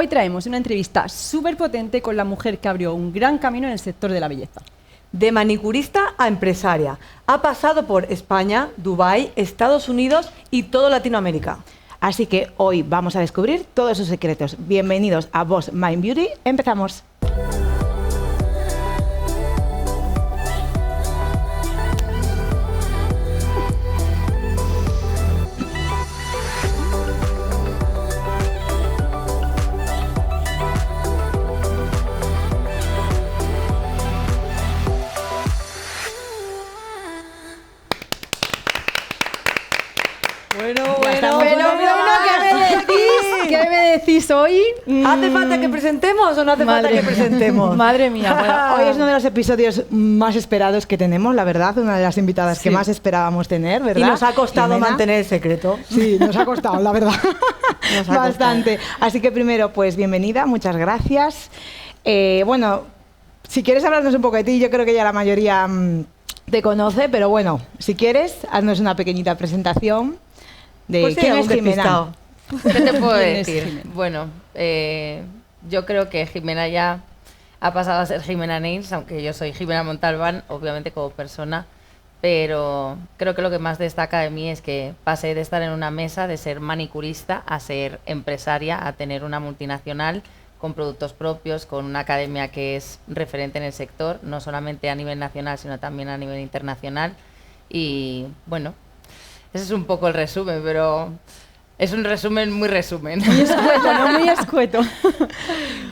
Hoy traemos una entrevista súper potente con la mujer que abrió un gran camino en el sector de la belleza. De manicurista a empresaria. Ha pasado por España, Dubái, Estados Unidos y todo Latinoamérica. Así que hoy vamos a descubrir todos sus secretos. Bienvenidos a Boss Mind Beauty. Empezamos. ¿Qué me decís hoy? ¿Hace falta que presentemos o no hace falta que presentemos? Madre mía. Bueno, hoy es uno de los episodios más esperados que tenemos, la verdad, una de las invitadas que más esperábamos tener, ¿verdad? Y nos ha costado Jimena mantener el secreto. Sí, nos ha costado, la verdad. Bastante. Así que primero, pues bienvenida, muchas gracias. Bueno, si quieres hablarnos un poco de ti, yo creo que ya la mayoría te conoce, pero bueno, si quieres, haznos una pequeñita presentación de Pues sí, quién es algún Jimena. despistado. ¿Qué te puedo ¿Quién es decir? Jimena? Bueno, yo creo que Jimena ya ha pasado a ser Jimena Nails, aunque yo soy Jimena Montalbán, obviamente como persona, pero creo que lo que más destaca de mí es que pasé de estar en una mesa, de ser manicurista, a ser empresaria, a tener una multinacional con productos propios, con una academia que es referente en el sector, no solamente a nivel nacional, sino también a nivel internacional. Y bueno, ese es un poco el resumen, pero es un resumen muy resumen. Muy escueto, ¿no? Muy escueto.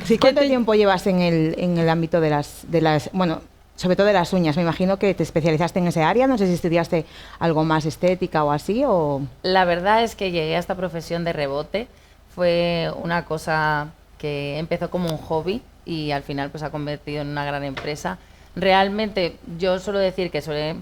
Sí, ¿cuánto tiempo llevas en el ámbito de las, bueno, sobre todo de las uñas? Me imagino que te especializaste en ese área, no sé si estudiaste algo más estética o así, o... La verdad es que llegué a esta profesión de rebote. Fue una cosa que empezó como un hobby y al final pues ha convertido en una gran empresa. Realmente yo suelo decir que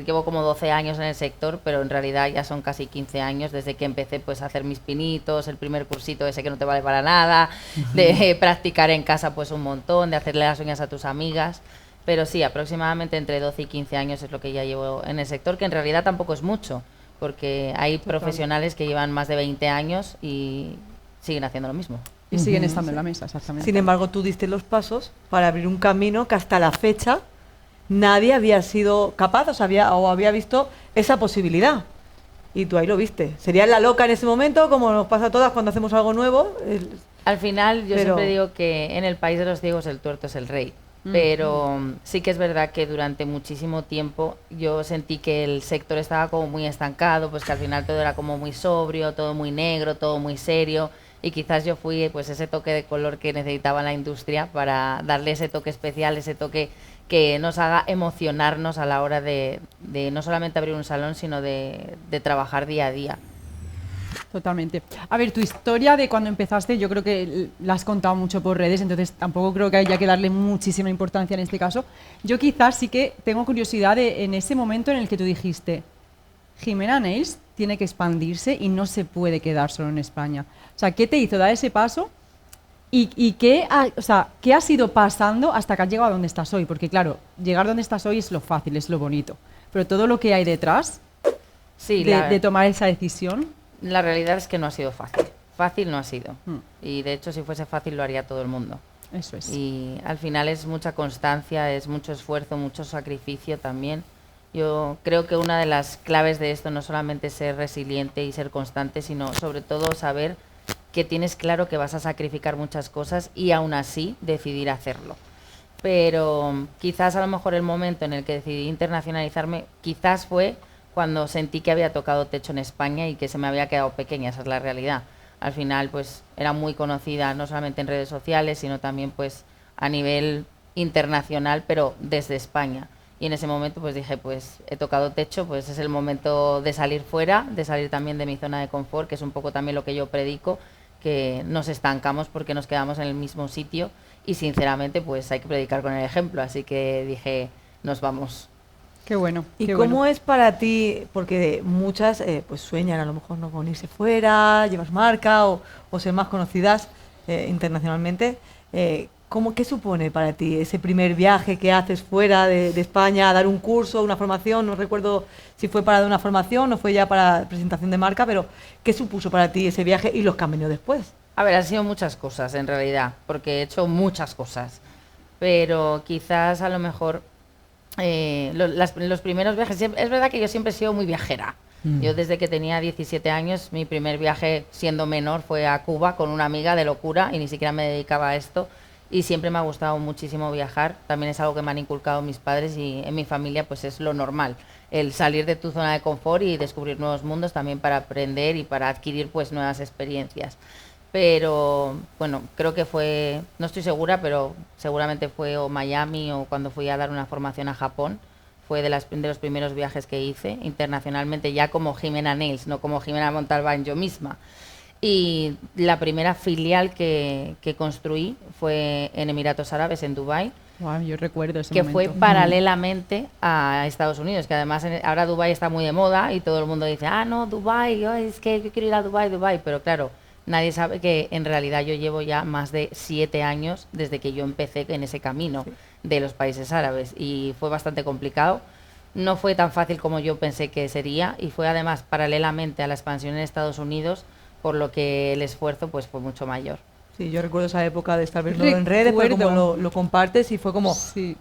llevo como 12 años en el sector, pero en realidad ya son casi 15 años desde que empecé pues a hacer mis pinitos, el primer cursito ese que no te vale para nada, de practicar en casa pues un montón, de hacerle las uñas a tus amigas. Pero sí, aproximadamente entre 12 y 15 años es lo que ya llevo en el sector, que en realidad tampoco es mucho, porque hay profesionales que llevan más de 20 años y siguen haciendo lo mismo. Y siguen estando en la mesa, exactamente. Sin embargo, tú diste los pasos para abrir un camino que hasta la fecha nadie había sido capaz o había visto esa posibilidad. Y tú ahí lo viste. Serías la loca en ese momento, como nos pasa a todas cuando hacemos algo nuevo. Al final, yo Pero- siempre digo que en el país de los ciegos el tuerto es el rey. Pero sí que es verdad que durante muchísimo tiempo yo sentí que el sector estaba como muy estancado, pues que al final todo era como muy sobrio, todo muy negro, todo muy serio. Y quizás yo fui pues ese toque de color que necesitaba la industria para darle ese toque especial, ese toque que nos haga emocionarnos a la hora de no solamente abrir un salón, sino de trabajar día a día. Totalmente. A ver, tu historia de cuando empezaste, yo creo que la has contado mucho por redes, entonces tampoco creo que haya que darle muchísima importancia en este caso. Yo quizás sí que tengo curiosidad en ese momento en el que tú dijiste, Jimena Nails tiene que expandirse y no se puede quedar solo en España. O sea, ¿qué te hizo dar ese paso? ¿Y qué has ido pasando hasta que has llegado a donde estás hoy? Porque claro, llegar donde estás hoy es lo fácil, es lo bonito. Pero todo lo que hay detrás Sí, de tomar esa decisión... la realidad es que no ha sido fácil. Fácil no ha sido. Y de hecho, si fuese fácil, lo haría todo el mundo. Eso es. Y al final es mucha constancia, es mucho esfuerzo, mucho sacrificio también. Yo creo que una de las claves de esto no solamente es ser resiliente y ser constante, sino sobre todo saber que tienes claro que vas a sacrificar muchas cosas y aún así decidir hacerlo. Pero quizás a lo mejor el momento en el que decidí internacionalizarme, quizás fue cuando sentí que había tocado techo en España y que se me había quedado pequeña, esa es la realidad. Al final pues era muy conocida no solamente en redes sociales, sino también pues a nivel internacional, pero desde España. Y en ese momento pues dije, pues he tocado techo, pues es el momento de salir fuera, de salir también de mi zona de confort, que es un poco también lo que yo predico, que nos estancamos porque nos quedamos en el mismo sitio y sinceramente pues hay que predicar con el ejemplo, así que dije, nos vamos. Qué bueno. ¿Y qué cómo bueno. es para ti? Porque muchas pues sueñan a lo mejor no con irse fuera, llevas marca o ser más conocidas internacionalmente. ¿Qué supone para ti ese primer viaje que haces fuera de España a dar un curso, una formación? No recuerdo si fue para dar una formación o fue ya para presentación de marca, pero ¿qué supuso para ti ese viaje y los que han venido después? A ver, han sido muchas cosas en realidad, porque he hecho muchas cosas, pero quizás a lo mejor los primeros viajes, es verdad que yo siempre he sido muy viajera. Yo desde que tenía 17 años, mi primer viaje siendo menor fue a Cuba con una amiga de locura y ni siquiera me dedicaba a esto y siempre me ha gustado muchísimo viajar. También es algo que me han inculcado mis padres y en mi familia pues es lo normal, el salir de tu zona de confort y descubrir nuevos mundos también para aprender y para adquirir pues nuevas experiencias. Pero bueno, creo que fue, no estoy segura, pero seguramente fue o Miami o cuando fui a dar una formación a Japón. Fue de los primeros viajes que hice internacionalmente, ya como Jimena Nails, no como Jimena Montalbán yo misma. Y la primera filial que construí fue en Emiratos Árabes, en Dubái. Wow, yo recuerdo ese que momento. fue paralelamente a Estados Unidos, que además ahora Dubái está muy de moda y todo el mundo dice, ah, no, Dubái, es que yo quiero ir a Dubái, pero claro, nadie sabe que en realidad yo llevo ya más de 7 años desde que yo empecé en ese camino de los países árabes y fue bastante complicado. No fue tan fácil como yo pensé que sería y fue además paralelamente a la expansión en Estados Unidos, por lo que el esfuerzo pues fue mucho mayor. Sí, yo recuerdo esa época de estar viendo en redes, pero como lo compartes y fue como... Sí.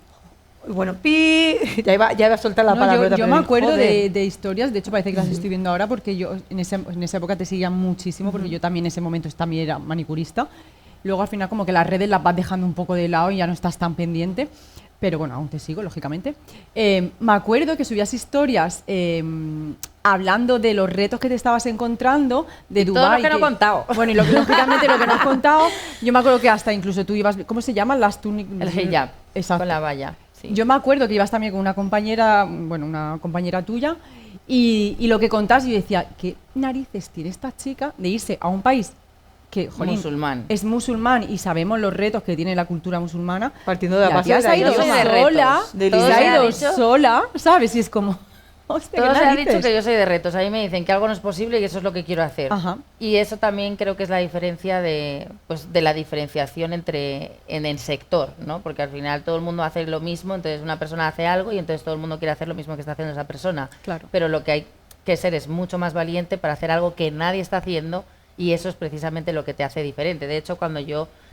Bueno, ya iba a soltar la palabra. Yo me acuerdo de historias, de hecho parece que las estoy viendo ahora porque yo en esa época te seguía muchísimo porque yo también en ese momento también era manicurista. Luego al final como que las redes las vas dejando un poco de lado y ya no estás tan pendiente, pero bueno, aún te sigo, lógicamente. Me acuerdo que subías historias hablando de los retos que te estabas encontrando de Dubái. Todo lo que no he contado. Bueno, y lógicamente lo que no has contado, yo me acuerdo que hasta incluso tú ibas, ¿cómo se llaman? Las túnicas. El hijab, exacto. con la valla. Sí. Yo me acuerdo que ibas también con una compañera tuya, y lo que contás, yo decía, ¿qué narices tiene esta chica de irse a un país que, jolín, musulmán. es musulmán y sabemos los retos que tiene la cultura musulmana? Partiendo de la base tía se ha ido sola, ¿sabes? Y es como... Hostia, todos han dicho que yo soy de retos. A mí me dicen que algo no es posible y eso es lo que quiero hacer. Ajá. Y eso también creo que es la diferencia de la diferenciación en el sector, ¿no? Porque al final todo el mundo hace lo mismo, entonces una persona hace algo y entonces todo el mundo quiere hacer lo mismo que está haciendo esa persona. Claro. Pero lo que hay que ser es mucho más valiente para hacer algo que nadie está haciendo y eso es precisamente lo que te hace diferente. De hecho,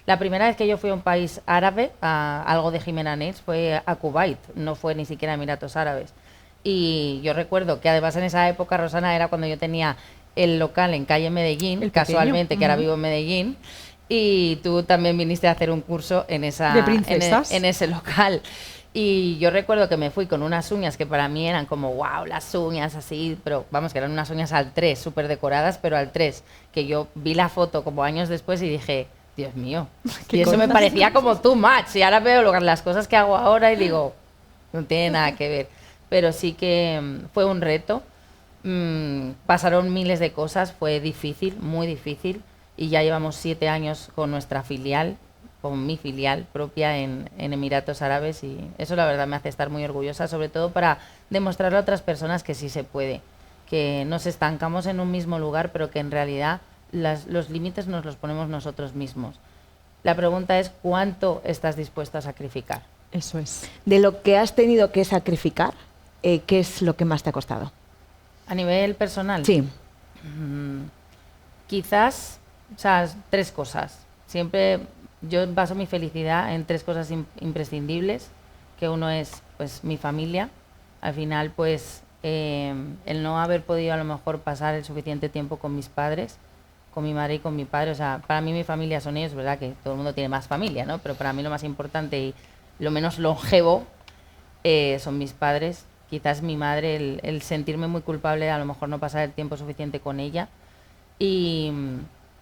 la primera vez que yo fui a un país árabe, a algo de Jimena Nails, fue a Kuwait, no fue ni siquiera a Emiratos Árabes. Y yo recuerdo que además en esa época, Rosana, era cuando yo tenía el local en calle Medellín, casualmente, que ahora vivo en Medellín, y tú también viniste a hacer un curso en ¿De princesas? en ese local. Y yo recuerdo que me fui con unas uñas que para mí eran como, wow, las uñas así, pero vamos, que eran unas uñas al 3, súper decoradas, pero al 3, que yo vi la foto como años después y dije, Dios mío, y eso me parecía como too much, y ahora veo las cosas que hago ahora y digo, no tiene nada que ver. Pero sí que fue un reto, pasaron miles de cosas, fue difícil, muy difícil, y ya llevamos 7 años con nuestra filial, con mi filial propia en Emiratos Árabes, y eso la verdad me hace estar muy orgullosa, sobre todo para demostrarle a otras personas que sí se puede, que nos estancamos en un mismo lugar, pero que en realidad los límites nos los ponemos nosotros mismos. La pregunta es, ¿cuánto estás dispuesto a sacrificar? Eso es. De lo que has tenido que sacrificar, ¿qué es lo que más te ha costado? ¿A nivel personal? Sí. Quizás, o sea, 3 cosas. Siempre yo baso mi felicidad en 3 cosas imprescindibles, que uno es pues mi familia. Al final pues el no haber podido a lo mejor pasar el suficiente tiempo con mis padres, con mi madre y con mi padre. O sea, para mí mi familia son ellos, verdad que todo el mundo tiene más familia, ¿no? Pero para mí lo más importante y lo menos longevo son mis padres. Quizás mi madre, el sentirme muy culpable de a lo mejor no pasar el tiempo suficiente con ella. Y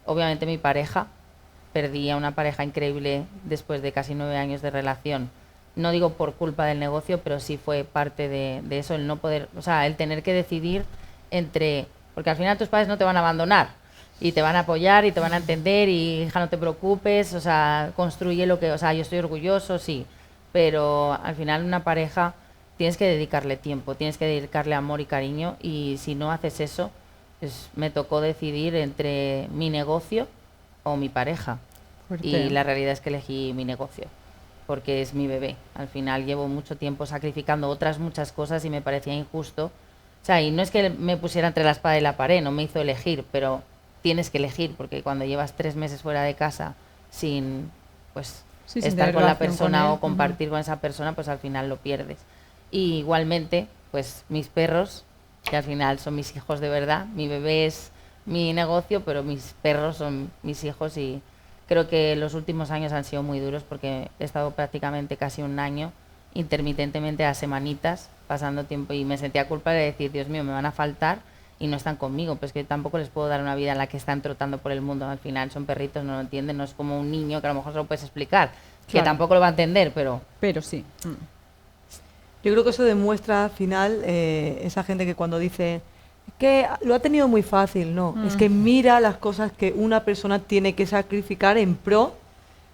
obviamente mi pareja, perdí a una pareja increíble después de casi 9 años de relación. No digo por culpa del negocio, pero sí fue parte de eso, el no poder, o sea, el tener que decidir porque al final tus padres no te van a abandonar y te van a apoyar y te van a entender y hija, no te preocupes, o sea, construye lo que, o sea, yo estoy orgulloso, sí, pero al final una pareja tienes que dedicarle tiempo, tienes que dedicarle amor y cariño y si no haces eso, pues me tocó decidir entre mi negocio o mi pareja. Fuerte. Y la realidad es que elegí mi negocio, porque es mi bebé. Al final llevo mucho tiempo sacrificando otras muchas cosas y me parecía injusto. O sea, y no es que me pusiera entre la espada y la pared, no me hizo elegir, pero tienes que elegir, porque cuando llevas 3 meses fuera de casa sin, pues, Sí, sin estar tener con la relación persona con él. o compartir con esa persona, pues al final lo pierdes. Y igualmente, pues mis perros, que al final son mis hijos de verdad, mi bebé es mi negocio, pero mis perros son mis hijos, y creo que los últimos años han sido muy duros porque he estado prácticamente casi un año intermitentemente a semanitas pasando tiempo, y me sentía culpable de decir, Dios mío, me van a faltar y no están conmigo, pues que tampoco les puedo dar una vida en la que están trotando por el mundo. Al final son perritos, no lo entienden, no es como un niño que a lo mejor se lo puedes explicar, que Claro. tampoco lo va a entender, pero Pero sí. Yo creo que eso demuestra al final esa gente que cuando dice que lo ha tenido muy fácil, no, es que mira las cosas que una persona tiene que sacrificar en pro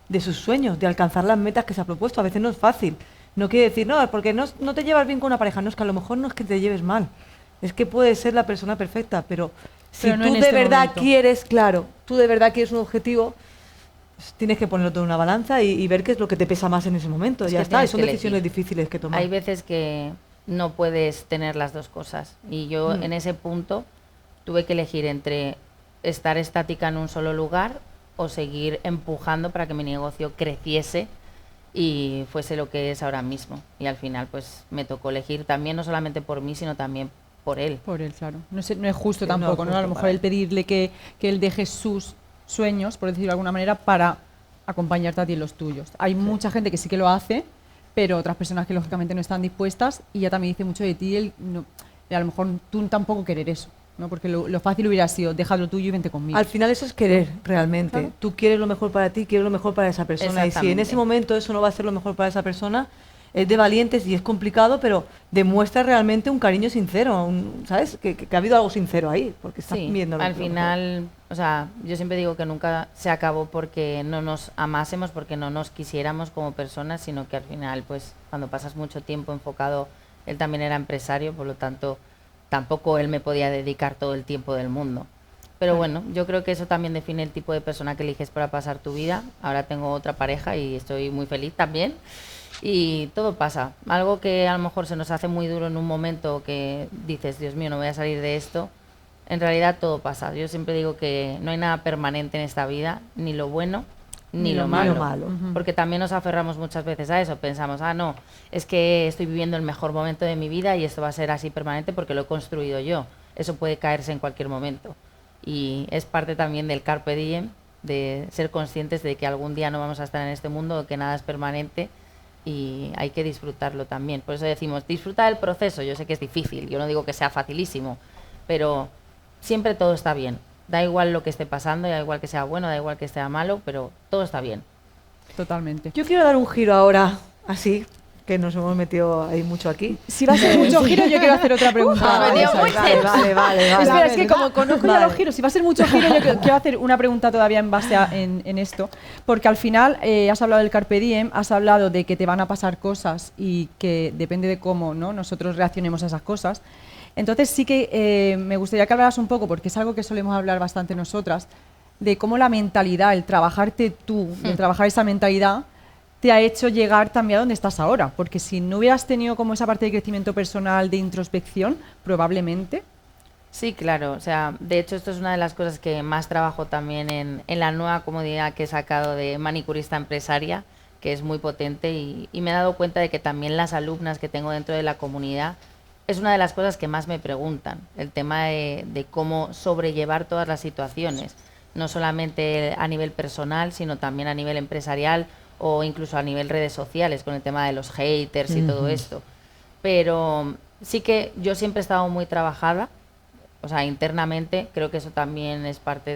de sus sueños, de alcanzar las metas que se ha propuesto. A veces no es fácil. No quiere decir, no, es porque no te llevas bien con una pareja, no, es que a lo mejor no es que te lleves mal, es que puede ser la persona perfecta, pero si Pero no tú en de este verdad momento. quieres, claro, tú de verdad quieres un objetivo, pues tienes que ponerlo todo en una balanza y ver qué es lo que te pesa más en ese momento. Es Ya que está, y tienes son que decisiones elegir. difíciles que tomar. hay veces que no puedes tener las dos cosas. Y yo en ese punto tuve que elegir entre estar estática en un solo lugar o seguir empujando para que mi negocio creciese y fuese lo que es ahora mismo. Y al final pues me tocó elegir también, no solamente por mí, sino también por él. Por él, claro. No es justo Sí, no es tampoco, ¿no? A justo lo mejor para el él. pedirle que él deje sus sueños, por decirlo de alguna manera, para acompañarte a ti en los tuyos. Hay mucha gente que sí que lo hace, pero otras personas que lógicamente no están dispuestas, y ya también dice mucho de ti, a lo mejor tú tampoco querer eso, ¿no? Porque lo fácil hubiera sido, deja lo tuyo y vente conmigo. Al final eso es querer realmente. Claro. Tú quieres lo mejor para ti, quieres lo mejor para esa persona. Y si en Exactamente. ese momento eso no va a ser lo mejor para esa persona, es de valientes y es complicado, pero demuestra realmente un cariño sincero, ¿sabes? Que ha habido algo sincero ahí, porque estás Sí, viendo lo al mejor. final, o sea, yo siempre digo que nunca se acabó porque no nos amásemos, porque no nos quisiéramos como personas, sino que al final, pues, cuando pasas mucho tiempo enfocado, él también era empresario, por lo tanto, tampoco él me podía dedicar todo el tiempo del mundo. Pero bueno, yo creo que eso también define el tipo de persona que eliges para pasar tu vida. Ahora tengo otra pareja y estoy muy feliz también. Y todo pasa. Algo que a lo mejor se nos hace muy duro en un momento, que dices, Dios mío, no voy a salir de esto. En realidad todo pasa. Yo siempre digo que no hay nada permanente en esta vida, ni lo bueno ni lo malo. Porque también nos aferramos muchas veces a eso. Pensamos, no, es que estoy viviendo el mejor momento de mi vida y esto va a ser así permanente porque lo he construido yo. Eso puede caerse en cualquier momento. Y es parte también del carpe diem, de ser conscientes de que algún día no vamos a estar en este mundo, que nada es permanente, y hay que disfrutarlo también. Por eso decimos, disfruta del proceso. Yo sé que es difícil, yo no digo que sea facilísimo, pero siempre todo está bien. Da igual lo que esté pasando, da igual que sea bueno, da igual que sea malo, pero todo está bien. Totalmente. Yo quiero dar un giro ahora, así, que nos hemos metido ahí mucho aquí. Si va a ser mucho giro, yo quiero hacer otra pregunta. Vale, Vale. Espera, es que como conozco ya Vale. los giros, si va a ser mucho giro, yo quiero hacer una pregunta todavía en base en esto. Porque al final has hablado del Carpe Diem, has hablado de que te van a pasar cosas y que depende de cómo, ¿no?, nosotros reaccionemos a esas cosas. Entonces sí que me gustaría que hablaras un poco, porque es algo que solemos hablar bastante nosotras, de cómo la mentalidad, el trabajarte tú, el trabajar esa mentalidad, te ha hecho llegar también a donde estás ahora. Porque si no hubieras tenido como esa parte de crecimiento personal, de introspección, probablemente... Sí, claro. O sea, de hecho esto es una de las cosas que más trabajo también en la nueva comodidad que he sacado de manicurista empresaria, que es muy potente, y me he dado cuenta de que también las alumnas que tengo dentro de la comunidad es una de las cosas que más me preguntan, el tema de cómo sobrellevar todas las situaciones, no solamente a nivel personal, sino también a nivel empresarial o incluso a nivel redes sociales, con el tema de los haters y todo esto. Pero sí que yo siempre he estado muy trabajada, o sea, internamente. Creo que eso también es parte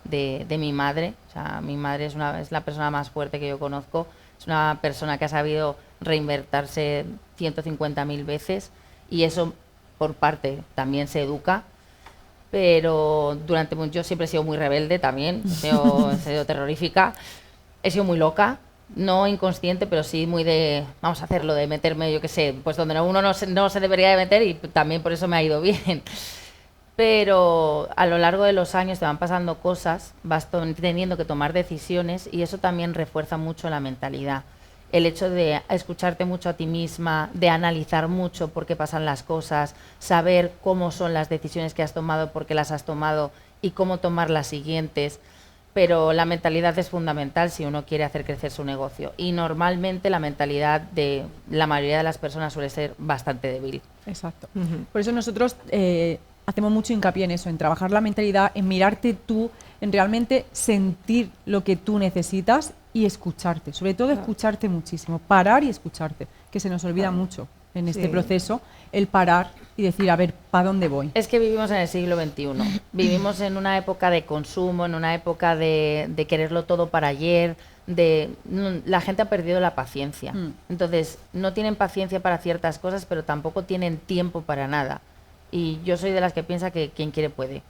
de mi madre. O sea, mi madre es la persona más fuerte que yo conozco. Es una persona que ha sabido reinvertirse 150.000 veces, y eso por parte también se educa. Pero yo siempre he sido muy rebelde también, he sido terrorífica, he sido muy loca, no inconsciente, pero sí muy de vamos a hacerlo, de meterme, yo qué sé, pues donde uno no se debería de meter, y también por eso me ha ido bien. Pero a lo largo de los años te van pasando cosas, vas teniendo que tomar decisiones, y eso también refuerza mucho la mentalidad. El hecho de escucharte mucho a ti misma, de analizar mucho por qué pasan las cosas, saber cómo son las decisiones que has tomado, por qué las has tomado, y cómo tomar las siguientes. Pero la mentalidad es fundamental si uno quiere hacer crecer su negocio. Y normalmente la mentalidad de la mayoría de las personas suele ser bastante débil. Exacto. Por eso nosotros hacemos mucho hincapié en eso, en trabajar la mentalidad, en mirarte tú, en realmente sentir lo que tú necesitas y escucharte. Sobre todo escucharte muchísimo, parar y escucharte, que se nos olvida mucho en este proceso, el parar y decir, a ver, ¿para dónde voy? Es que vivimos en el siglo XXI. Vivimos en una época de consumo, en una época de quererlo todo para ayer. La gente ha perdido la paciencia. Entonces, no tienen paciencia para ciertas cosas, pero tampoco tienen tiempo para nada. Y yo soy de las que piensa que quien quiere puede.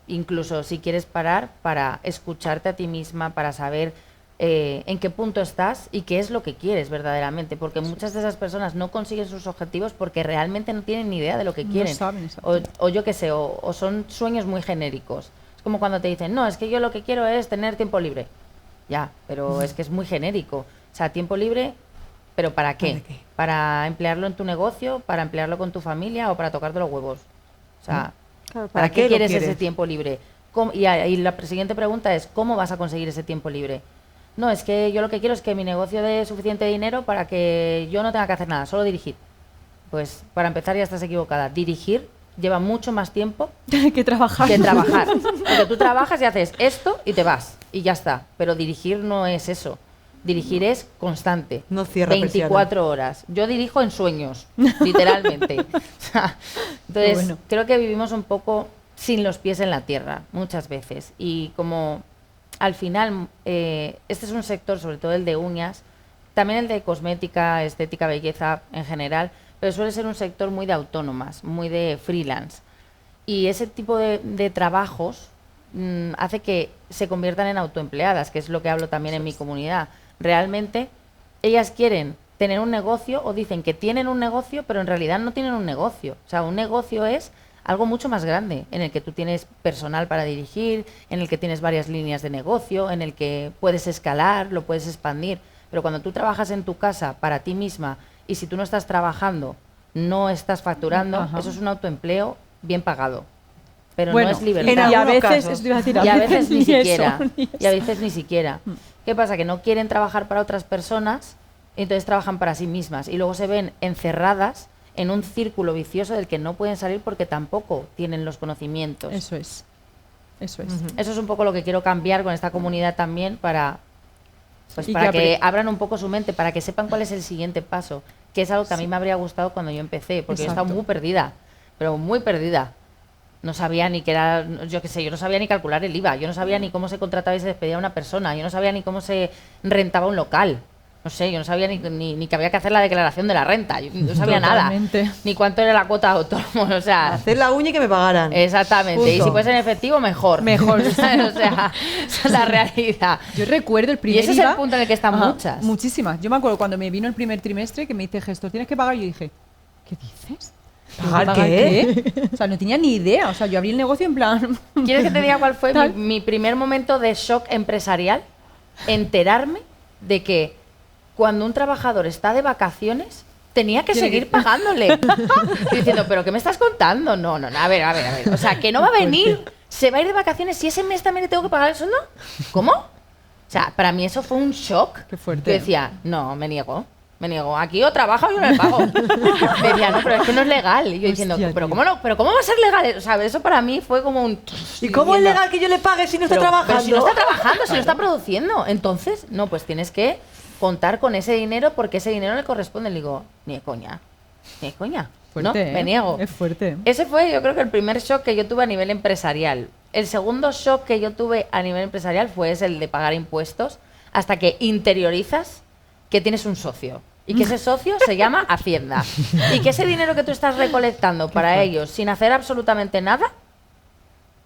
Incluso si quieres parar, para escucharte a ti misma, para saber en qué punto estás y qué es lo que quieres verdaderamente, porque muchas de esas personas no consiguen sus objetivos porque realmente no tienen ni idea de lo que quieren. No saben, o yo qué sé, o son sueños muy genéricos. Es como cuando te dicen, no, es que yo lo que quiero es tener tiempo libre. Ya, pero es que es muy genérico. O sea, tiempo libre, ¿pero para qué? ¿Para qué? ¿Para emplearlo en tu negocio? ¿Para emplearlo con tu familia? ¿O para tocarte los huevos? O sea, Claro, ¿para qué lo quieres ese tiempo libre? Y la siguiente pregunta es, ¿cómo vas a conseguir ese tiempo libre? No, es que yo lo que quiero es que mi negocio dé suficiente dinero para que yo no tenga que hacer nada, solo dirigir. Pues para empezar ya estás equivocada. Dirigir lleva mucho más tiempo que trabajar. Porque tú trabajas y haces esto y te vas y ya está. Pero dirigir no es eso. Dirigir es constante. No cierra 24 horas. Yo dirijo en sueños, literalmente. Entonces, Bueno. creo que vivimos un poco sin los pies en la tierra, muchas veces. Y como al final, este es un sector, sobre todo el de uñas, también el de cosmética, estética, belleza en general, pero suele ser un sector muy de autónomas, muy de freelance. Y ese tipo de trabajos hace que se conviertan en autoempleadas, que es lo que hablo también en mi comunidad. Realmente ellas quieren tener un negocio o dicen que tienen un negocio, pero en realidad no tienen un negocio. O sea, un negocio es algo mucho más grande, en el que tú tienes personal para dirigir, en el que tienes varias líneas de negocio, en el que puedes escalar, lo puedes expandir. Pero cuando tú trabajas en tu casa para ti misma y si tú no estás trabajando, no estás facturando, Ajá. eso es un autoempleo bien pagado. Pero Bueno, no es y libertad. a algunos veces, casos. eso te iba a decir, Y a veces ni eso, siquiera. ni Y a eso. veces ni siquiera. ¿Qué pasa? Que no quieren trabajar para otras personas, y entonces trabajan para sí mismas. Y luego se ven encerradas en un círculo vicioso del que no pueden salir porque tampoco tienen los conocimientos. Eso es. Eso es. Eso es un poco lo que quiero cambiar con esta comunidad también para, pues Y para que que abran un poco su mente, para que sepan cuál es el siguiente paso, que es algo que a mí me habría gustado cuando yo empecé, porque yo estaba Exacto. muy perdida, pero muy perdida. No sabía ni qué era, yo qué sé, yo no sabía ni calcular el IVA, yo no sabía ni cómo se contrataba y se despedía a una persona, yo no sabía ni cómo se rentaba un local. No sé, yo no sabía ni que había que hacer la declaración de la renta, yo no sabía Totalmente. nada, ni cuánto era la cuota de autónomo, o sea, Hacer la uña y que me pagaran. exactamente, y Punto. si fuese en efectivo, mejor. Mejor. O sea, esa es la realidad. Yo recuerdo el primer Y ese es IVA, el punto en el que están ajá, muchas. Muchísimas. Yo me acuerdo cuando me vino el primer trimestre que me dice gestor, tienes que pagar. Y yo dije, ¿qué dices? ¿Pagar qué? O sea, no tenía ni idea. O sea, yo abrí el negocio en plan... ¿Quieres que te diga cuál fue Tal. mi primer momento de shock empresarial? Enterarme de que cuando un trabajador está de vacaciones tenía que Tiene seguir que- pagándole. Y diciendo, ¿pero qué me estás contando? No, a ver. O sea, que no va a venir, se va a ir de vacaciones y ese mes también le tengo que pagar el sueldo. ¿Cómo? O sea, para mí eso fue un shock. Qué fuerte. Yo decía, no, me niego. Aquí o trabajo o yo no le pago. Me decía, no, pero es que no es legal. Y yo diciendo, Hostia, ¿pero tío. cómo no? ¿Pero cómo va a ser legal? O sea, eso para mí fue como un... ¿Y cómo es diciendo, legal que yo le pague si no está pero trabajando? si no está trabajando, si no está produciendo. Entonces, no, pues tienes que contar con ese dinero porque ese dinero le corresponde. Le digo, ni de coña. Fuerte, No, me niego. Es fuerte. Ese fue, yo creo que el primer shock que yo tuve a nivel empresarial. El segundo shock que yo tuve a nivel empresarial fue ese, el de pagar impuestos, hasta que interiorizas que tienes un socio. Y que ese socio se llama Hacienda. Y que ese dinero que tú estás recolectando para ellos sin hacer absolutamente nada,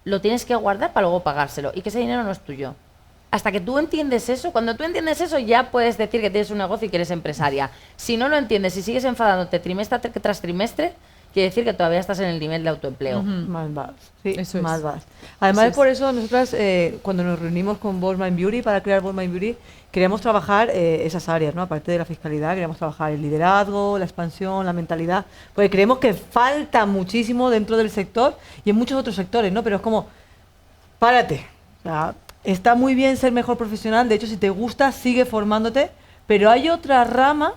lo tienes que guardar para luego pagárselo. Y que ese dinero no es tuyo. Hasta que tú entiendes eso, cuando tú entiendes eso ya puedes decir que tienes un negocio y que eres empresaria. Si no lo entiendes y sigues enfadándote trimestre tras trimestre, quiere decir que todavía estás en el nivel de autoempleo. Más vas. Sí, Eso es. más vas. Además, Eso es. por eso nosotras, cuando nos reunimos con Boss Mind Beauty para crear Boss Mind Beauty, queríamos trabajar esas áreas, ¿no? Aparte de la fiscalidad, queríamos trabajar el liderazgo, la expansión, la mentalidad, porque creemos que falta muchísimo dentro del sector y en muchos otros sectores, ¿no? Pero es como párate. O sea, está muy bien ser mejor profesional, de hecho, si te gusta, sigue formándote, pero hay otra rama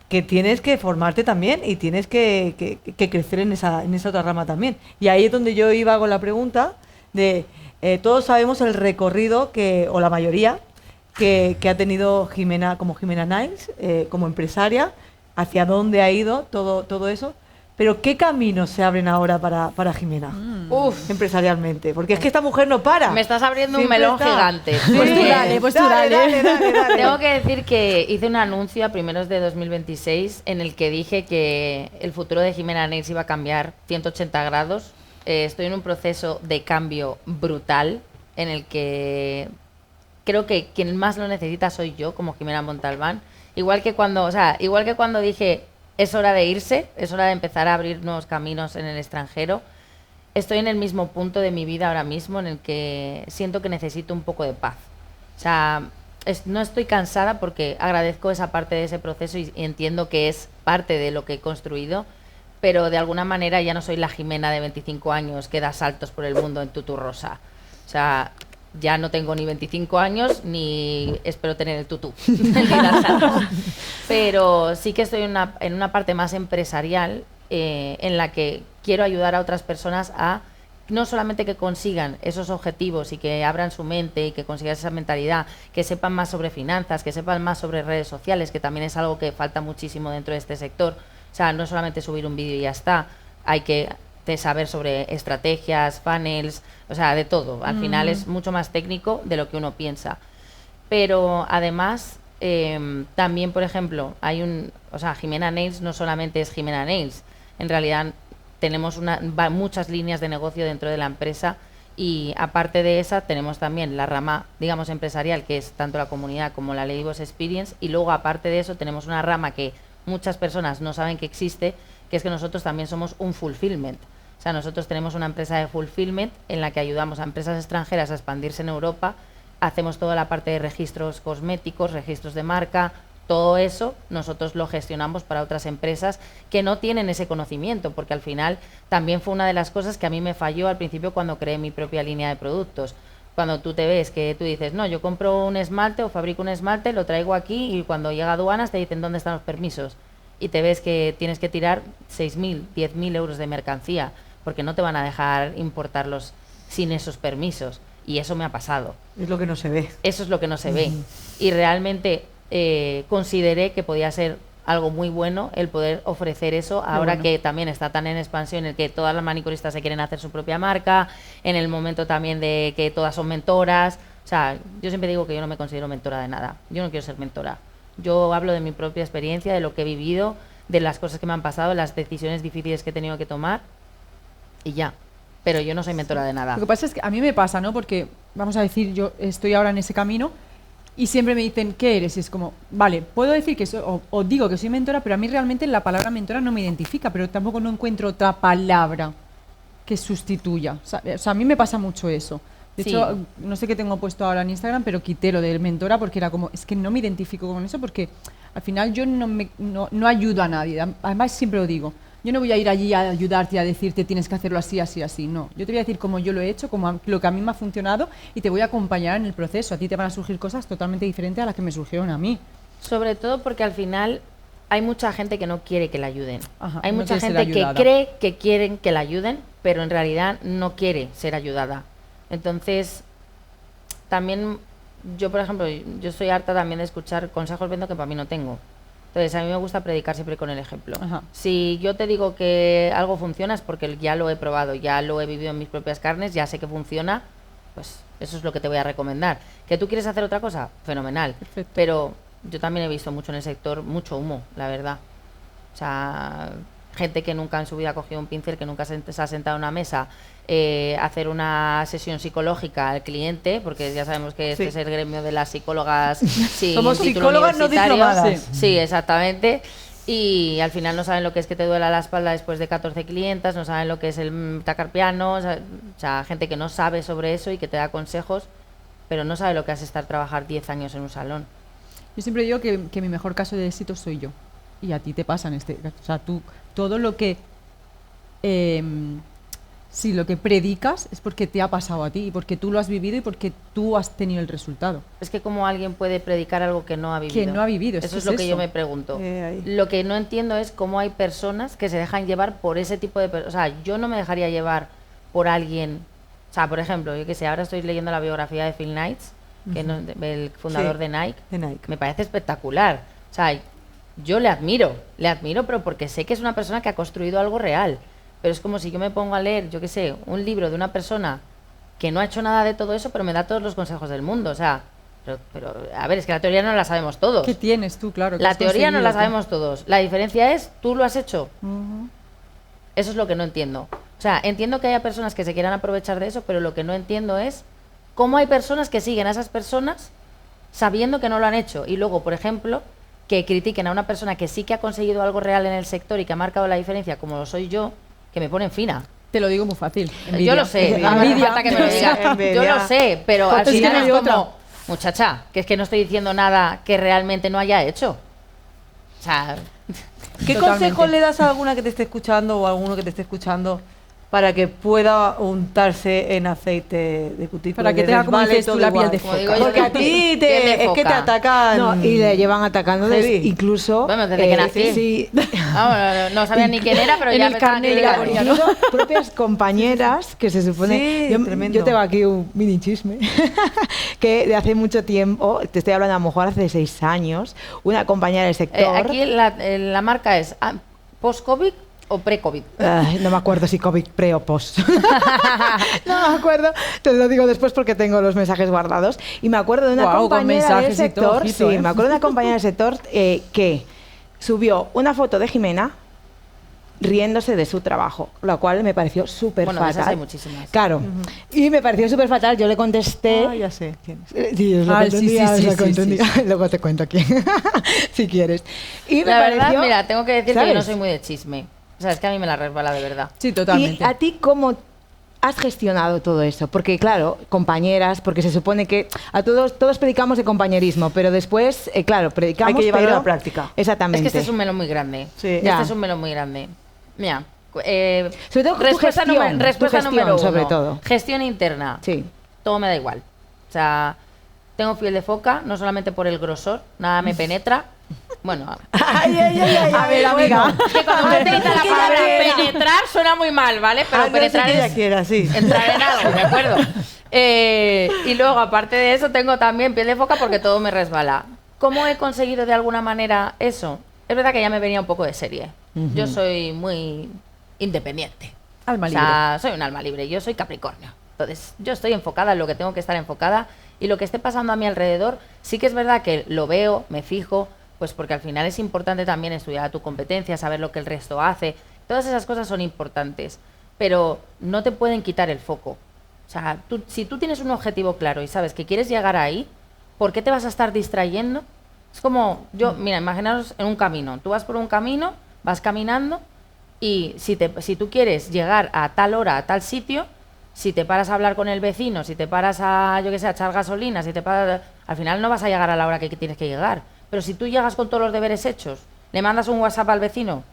que tienes que formarte también y tienes que crecer en esa otra rama también. Y ahí es donde yo iba con la pregunta de, todos sabemos el recorrido o la mayoría, que ha tenido Jimena, como Jimena Niles, como empresaria, hacia dónde ha ido todo eso. Pero ¿qué caminos se abren ahora para Jimena? Empresarialmente. Porque es que esta mujer no para. Me estás abriendo un Siempre melón está. gigante. Sí, Pues tú dale, pues tú dale. dale. Tengo que decir que hice un anuncio a primeros de 2026 en el que dije que el futuro de Jimena Neils iba a cambiar 180 grados. Estoy en un proceso de cambio brutal en el que creo que quien más lo necesita soy yo, como Jimena Montalbán. Igual que cuando dije es hora de irse, es hora de empezar a abrir nuevos caminos en el extranjero. Estoy en el mismo punto de mi vida ahora mismo en el que siento que necesito un poco de paz. O sea, no estoy cansada porque agradezco esa parte de ese proceso y entiendo que es parte de lo que he construido, pero de alguna manera ya no soy la Jimena de 25 años que da saltos por el mundo en tutú rosa. O sea, ya no tengo ni 25 años ni espero tener el tutú. Ni dar saltos. Pero sí que estoy en una parte más empresarial en la que quiero ayudar a otras personas a no solamente que consigan esos objetivos y que abran su mente y que consigan esa mentalidad, que sepan más sobre finanzas, que sepan más sobre redes sociales, que también es algo que falta muchísimo dentro de este sector. O sea, no solamente subir un vídeo y ya está, hay que saber sobre estrategias, funnels, o sea, de todo. Al final es mucho más técnico de lo que uno piensa. Pero además, también, por ejemplo, Jimena Nails no solamente es Jimena Nails, en realidad tenemos muchas líneas de negocio dentro de la empresa y aparte de esa tenemos también la rama, digamos, empresarial, que es tanto la comunidad como la Ladyboss Experience, y luego aparte de eso tenemos una rama que muchas personas no saben que existe, que es que nosotros también somos un fulfillment. O sea, nosotros tenemos una empresa de fulfillment en la que ayudamos a empresas extranjeras a expandirse en Europa, hacemos toda la parte de registros cosméticos, registros de marca. Todo eso nosotros lo gestionamos para otras empresas que no tienen ese conocimiento, porque al final también fue una de las cosas que a mí me falló al principio cuando creé mi propia línea de productos. Cuando tú te ves que tú dices, no, yo compro un esmalte o fabrico un esmalte, lo traigo aquí y cuando llega a aduanas te dicen dónde están los permisos. Y te ves que tienes que tirar 6.000, 10.000 euros de mercancía, porque no te van a dejar importarlos sin esos permisos. Y eso me ha pasado. Es lo que no se ve. Eso es lo que no se ve. Y realmente consideré que podía ser algo muy bueno el poder ofrecer eso ahora que también está tan en expansión, en el que todas las manicuristas se quieren hacer su propia marca, en el momento también de que todas son mentoras. O sea, yo siempre digo que yo no me considero mentora de nada, yo no quiero ser mentora, yo hablo de mi propia experiencia, de lo que he vivido, de las cosas que me han pasado, las decisiones difíciles que he tenido que tomar y ya, pero yo no soy mentora de nada. Lo que pasa es que a mí me pasa, ¿no? Porque, vamos a decir, yo estoy ahora en ese camino y siempre me dicen, ¿qué eres? Y es como, vale, puedo decir que soy, o digo que soy mentora, pero a mí realmente la palabra mentora no me identifica, pero tampoco no encuentro otra palabra que sustituya. O sea, a mí me pasa mucho eso. De hecho, no sé qué tengo puesto ahora en Instagram, pero quité lo de mentora porque era como, es que no me identifico con eso porque al final yo no ayudo a nadie. Además, siempre lo digo. Yo no voy a ir allí a ayudarte, a decirte tienes que hacerlo así, así, así. No. Yo te voy a decir cómo yo lo he hecho, lo que a mí me ha funcionado y te voy a acompañar en el proceso. A ti te van a surgir cosas totalmente diferentes a las que me surgieron a mí. Sobre todo porque al final hay mucha gente que no quiere que la ayuden. Ajá, hay no mucha quiere ser gente que ayudada. cree que quieren que la ayuden, pero en realidad no quiere ser ayudada. Entonces, también yo, por ejemplo, yo estoy harta también de escuchar consejos viendo que para mí no tengo. Entonces, a mí me gusta predicar siempre con el ejemplo. Ajá. Si yo te digo que algo funciona es porque ya lo he probado, ya lo he vivido en mis propias carnes, ya sé que funciona, pues eso es lo que te voy a recomendar. ¿Que tú quieres hacer otra cosa? Fenomenal. Perfecto. Pero yo también he visto mucho en el sector, mucho humo, la verdad. O sea, gente que nunca en su vida ha cogido un pincel, que nunca se ha sentado a una mesa, hacer una sesión psicológica al cliente, porque ya sabemos que este es el gremio de las psicólogas. Somos psicólogas no diplomadas. Sí, exactamente. Y al final no saben lo que es que te duela la espalda después de 14 clientas, no saben lo que es el metacarpiano, o sea, gente que no sabe sobre eso y que te da consejos, pero no sabe lo que es estar trabajar 10 años en un salón. Yo siempre digo que mi mejor caso de éxito soy yo. Y a ti te pasa en este... O sea, tú, todo lo que si lo que predicas es porque te ha pasado a ti, y porque tú lo has vivido y porque tú has tenido el resultado. Es que como alguien puede predicar algo que no ha vivido. Que no ha vivido, eso es lo que yo me pregunto. Lo que no entiendo es cómo hay personas que se dejan llevar por ese tipo de personas. O sea, yo no me dejaría llevar por alguien. O sea, por ejemplo, yo que sé, ahora estoy leyendo la biografía de Phil Knight, que el fundador de Nike. Me parece espectacular. O sea, yo le admiro, pero porque sé que es una persona que ha construido algo real. Pero es como si yo me pongo a leer, yo qué sé, un libro de una persona que no ha hecho nada de todo eso, pero me da todos los consejos del mundo. O sea, pero a ver, es que la teoría no la sabemos todos. ¿Qué tienes tú, claro? La teoría no la sabemos todos. La diferencia es, ¿tú lo has hecho? Eso es lo que no entiendo. O sea, entiendo que haya personas que se quieran aprovechar de eso, pero lo que no entiendo es cómo hay personas que siguen a esas personas sabiendo que no lo han hecho. Y luego, por ejemplo, que critiquen a una persona que sí que ha conseguido algo real en el sector y que ha marcado la diferencia, como lo soy yo, que me ponen fina. Te lo digo muy fácil. Envidia. Yo lo sé, no me falta que me lo digas. Yo lo sé, pero al final es como, muchacha, que es que no estoy diciendo nada que realmente no haya hecho. O sea, ¿qué consejo le das a alguna que te esté escuchando o a alguno que te esté escuchando para que pueda untarse en aceite de cutícula? Para que tenga, como dices tú, la piel de foca. Porque a ti es que te atacan. No, y le llevan atacando incluso... Bueno, desde que nací. Sí. Vamos, no sabía ni quién era, pero ya me estaban criticando. Incluso propias compañeras que se supone... yo tengo aquí un mini chisme que de hace mucho tiempo, te estoy hablando a lo mejor hace 6 años, una compañera del sector... aquí la marca es post-COVID o pre-COVID. No me acuerdo si COVID pre o post. No me acuerdo. Te lo digo después porque tengo los mensajes guardados. Y me acuerdo de una compañera del sector. Me acuerdo de una compañera del sector que subió una foto de Jimena riéndose de su trabajo, lo cual me pareció súper fatal. Esas hay muchísimas. Claro. Y me pareció súper fatal. Yo le contesté. Ya sé quién es. Sí, os lo conté, sí. Luego te cuento quién, si quieres. Y me verdad, pareció, mira, tengo que decir ¿sabes? que yo no soy muy de chisme. O sea, es que a mí me la resbala de verdad. Sí, totalmente. ¿Y a ti cómo has gestionado todo eso? Porque claro, compañeras, porque se supone que a todos predicamos de compañerismo, pero después, claro, predicamos, hay que llevarlo a la práctica. Exactamente. Es que este es un melón muy grande. Sí. Este es un melón muy grande. Mira, sobre todo respuesta número 1. Sobre todo. Gestión interna. Sí. Todo me da igual. O sea, tengo piel de foca, no solamente por el grosor, nada me penetra. Bueno, a ver, amiga. Es que cuando me utiliza la palabra penetrar suena muy mal, ¿vale? Pero penetrar es entrar en algo, ¿de acuerdo? Y luego, aparte de eso, tengo también piel de foca porque todo me resbala. ¿Cómo he conseguido de alguna manera eso? Es verdad que ya me venía un poco de serie. Yo soy muy independiente. Alma libre. O sea, soy un alma libre. Yo soy Capricornio. Entonces, yo estoy enfocada en lo que tengo que estar enfocada y lo que esté pasando a mi alrededor, sí que es verdad que lo veo, me fijo, pues porque al final es importante también estudiar tu competencia, saber lo que el resto hace. Todas esas cosas son importantes, pero no te pueden quitar el foco. O sea, si tú tienes un objetivo claro y sabes que quieres llegar ahí, ¿por qué te vas a estar distrayendo? Es como, mira, imaginaros en un camino. Tú vas por un camino, vas caminando y si tú quieres llegar a tal hora, a tal sitio, si te paras a hablar con el vecino, si te paras a, yo qué sé, a echar gasolina, si te paras, al final no vas a llegar a la hora que tienes que llegar. Pero si tú llegas con todos los deberes hechos, le mandas un WhatsApp al vecino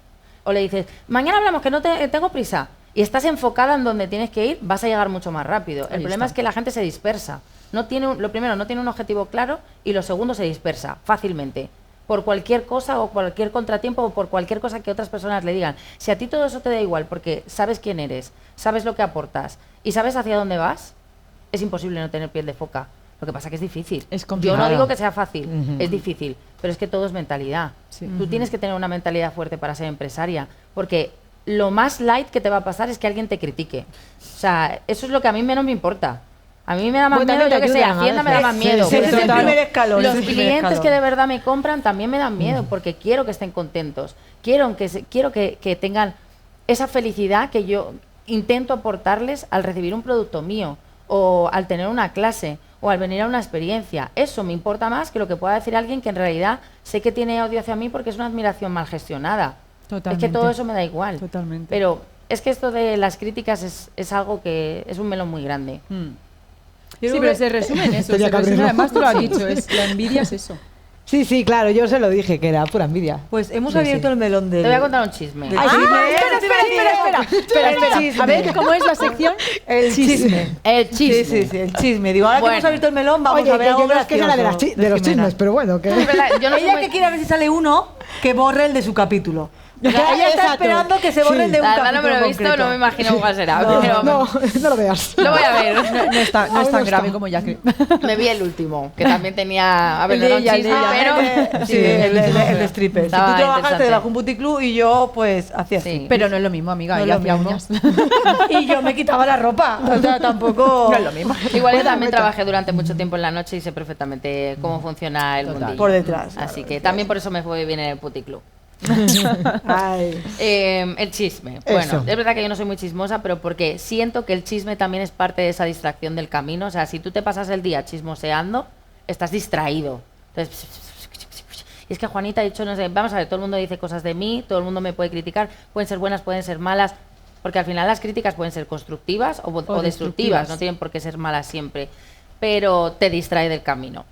o le dices, mañana hablamos que no tengo prisa, y estás enfocada en donde tienes que ir, vas a llegar mucho más rápido. El problema es que la gente se dispersa. Lo primero, no tiene un objetivo claro, y lo segundo, se dispersa fácilmente por cualquier cosa o cualquier contratiempo o por cualquier cosa que otras personas le digan. Si a ti todo eso te da igual porque sabes quién eres, sabes lo que aportas y sabes hacia dónde vas, es imposible no tener piel de foca. Lo que pasa que es difícil. Es complicado. Yo no digo que sea fácil, es difícil, pero es que todo es mentalidad. Sí. Tú tienes que tener una mentalidad fuerte para ser empresaria, porque lo más light que te va a pasar es que alguien te critique. O sea, eso es lo que a mí menos me importa. A mí me da más miedo, yo que sé, Hacienda me da más miedo. Ese es el primer escalón. Los clientes que de verdad me compran también me dan miedo, porque quiero que estén contentos. Quiero que tengan esa felicidad que yo intento aportarles al recibir un producto mío, o al tener una clase, o al venir a una experiencia. Eso me importa más que lo que pueda decir alguien que en realidad sé que tiene odio hacia mí porque es una admiración mal gestionada. Totalmente. Es que todo eso me da igual. Totalmente. Pero es que esto de las críticas es algo que es un melón muy grande. Sí, pero se resume en eso. Además tú lo has dicho, la envidia es eso. Sí, sí, claro, yo se lo dije, que era pura envidia. Pues hemos Sí, abierto sí. el melón Te del... voy a contar un chisme. del Ay, chisme. Espera. A ver, ¿cómo es la sección? El chisme. El chisme. Sí, el chisme. Digo, ahora que Bueno. hemos abierto el melón, vamos Oye, a ver que algo yo no es que sea la de, gracioso de los Jimena. chismes, pero bueno, que... Es verdad, yo no soy Ella muy- que quiere ver si sale uno que borre el de su capítulo. O sea, ella está Exacto. esperando que se borre Sí. el de un La verdad capítulo no me lo he visto, concreto. no me imagino cuál será. No, pero No, no lo veas. lo voy a ver. No está, no es tan grave como ya creo. Me vi el último, que también tenía... A ver, no era un El de chisme, ella, pero... Sí, el de stripper. Si tú Estaba trabajaste interesante. debajo de un puticlub y yo, pues, hacía así. Sí. Pero no es lo mismo, amiga. No es Ella lo hacía mismo. uñas. Y yo me quitaba la ropa. O sea, tampoco... No es lo mismo. Igual yo Buena también meta. trabajé durante mucho tiempo en la noche y sé perfectamente cómo funciona el Total. mundillo. Por detrás. Así que también por eso me fue bien en el puticlub. Ay. El chisme. Eso. Bueno, es verdad que yo no soy muy chismosa, pero porque siento que el chisme también es parte de esa distracción del camino. O sea, si tú te pasas el día chismoseando, estás distraído. Entonces, y es que Juanita ha dicho, no sé, vamos a ver, todo el mundo dice cosas de mí, todo el mundo me puede criticar, pueden ser buenas, pueden ser malas, porque al final las críticas pueden ser constructivas o destructivas, destructivas. no tienen por qué ser malas siempre, pero te distrae del camino.